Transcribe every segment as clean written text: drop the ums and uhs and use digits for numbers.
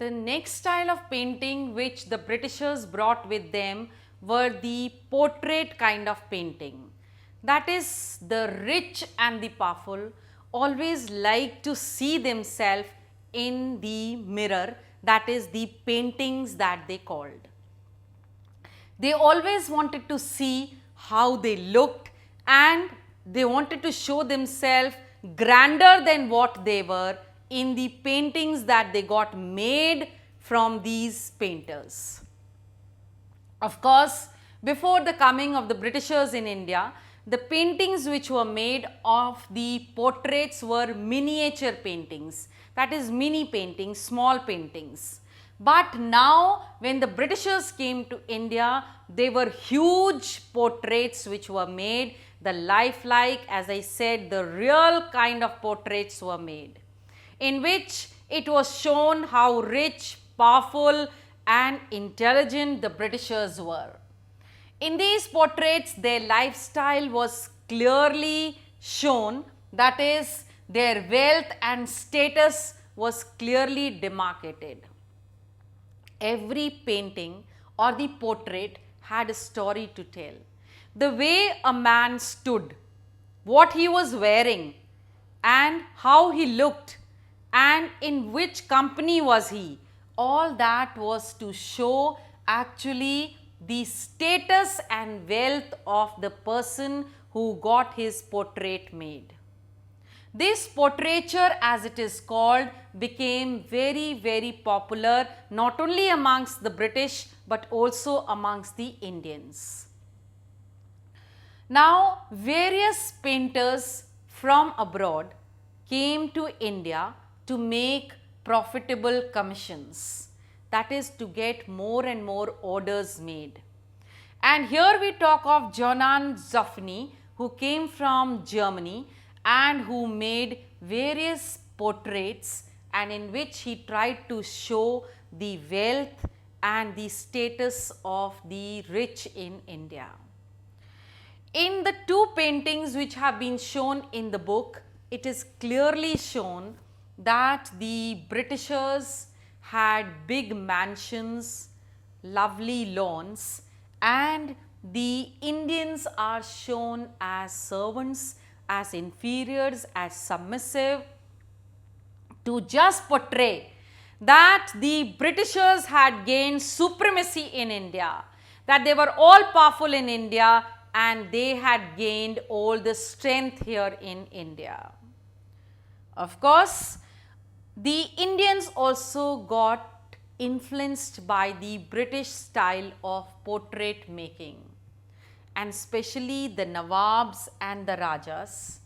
The next style of painting which the Britishers brought with them were the portrait kind of painting. That is, the rich and the powerful always like to see themselves in the mirror, that is the paintings that they called. They always wanted to see how they looked and they wanted to show themselves grander than what they were in the paintings that they got made from these painters. Of course, before the coming of the Britishers in India, the paintings which were made of the portraits were miniature paintings, that is mini paintings, small paintings. But now when the Britishers came to India, they were huge portraits which were made, the lifelike, as I said, the real kind of portraits were made, in which it was shown how rich, powerful and intelligent the Britishers were. In these portraits, their lifestyle was clearly shown, that is, their wealth and status was clearly demarcated. Every painting or the portrait had a story to tell. The way a man stood, what he was wearing and how he looked and in which company was he, all that was to show actually the status and wealth of the person who got his portrait made. This portraiture, as it is called, became very popular not only amongst the British but also amongst the Indians. Now, various painters from abroad came to India to make profitable commissions, that is, to get more and more orders made. And here we talk of Johann Zoffany, who came from Germany and who made various portraits and in which he tried to show the wealth and the status of the rich in India. In the two paintings which have been shown in the book, it is clearly shown that the Britishers had big mansions, lovely lawns, and the Indians are shown as servants, as inferiors, as submissive, to just portray that the Britishers had gained supremacy in India, that they were all powerful in India and they had gained all the strength here in India. Of course, the Indians also got influenced by the British style of portrait making, and especially the Nawabs and the Rajas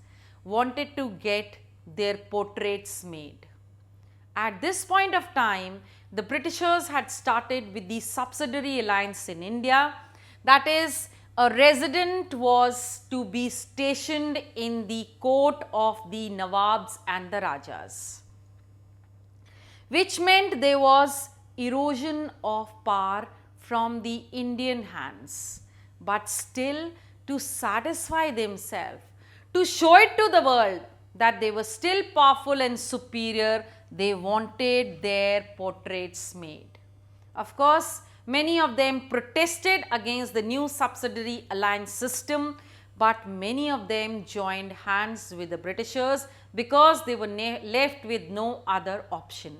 wanted to get their portraits made. At this point of time, the Britishers had started with the subsidiary alliance in India, that is, a resident was to be stationed in the court of the Nawabs and the Rajas, which meant there was erosion of power from the Indian hands. But still, to satisfy themselves, to show it to the world that they were still powerful and superior, they wanted their portraits made. Of course, many of them protested against the new subsidiary alliance system, but many of them joined hands with the Britishers because they were left with no other option.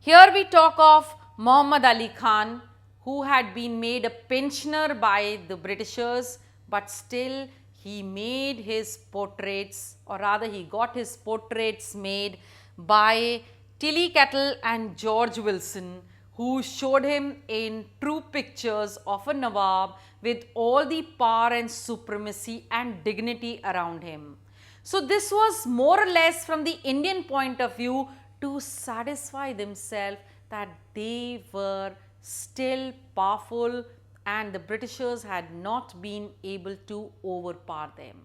Here we talk of Muhammad Ali Khan, who had been made a pensioner by the Britishers, but still he made his portraits, or rather he got his portraits made by Tilly and George Wilson, who showed him in true pictures of a Nawab with all the power and supremacy and dignity around him. So this was more or less from the Indian point of view to satisfy themselves that they were still powerful and the Britishers had not been able to overpower them.